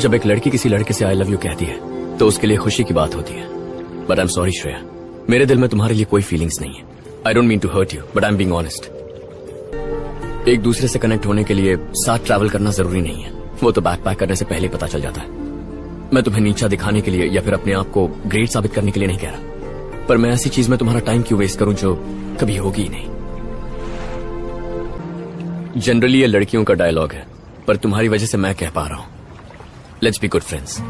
जब एक लड़की किसी लड़के से आई लव यू कहती है तो उसके लिए खुशी की बात होती है। But I am sorry Shreya, मेरे दिल में तुम्हारे लिए कोई फीलिंग्स नहीं है। I don't mean to hurt you but I am being honest. एक दूसरे से कनेक्ट होने के लिए साथ ट्रैवल करना जरूरी नहीं है, वो तो बैक पैक करने से पहले ही पता चल जाता है। मैं तुम्हें नीचा दिखाने के लिए या फिर अपने आप को ग्रेट साबित करने के लिए नहीं कह रहा, पर मैं ऐसी चीज में तुम्हारा टाइम क्यों वेस्ट करूं जो कभी होगी ही नहीं। जनरली ये लड़कियों का डायलॉग है, पर तुम्हारी वजह से मैं कह पा रहा हूं, लेट्स बी गुड फ्रेंड्स।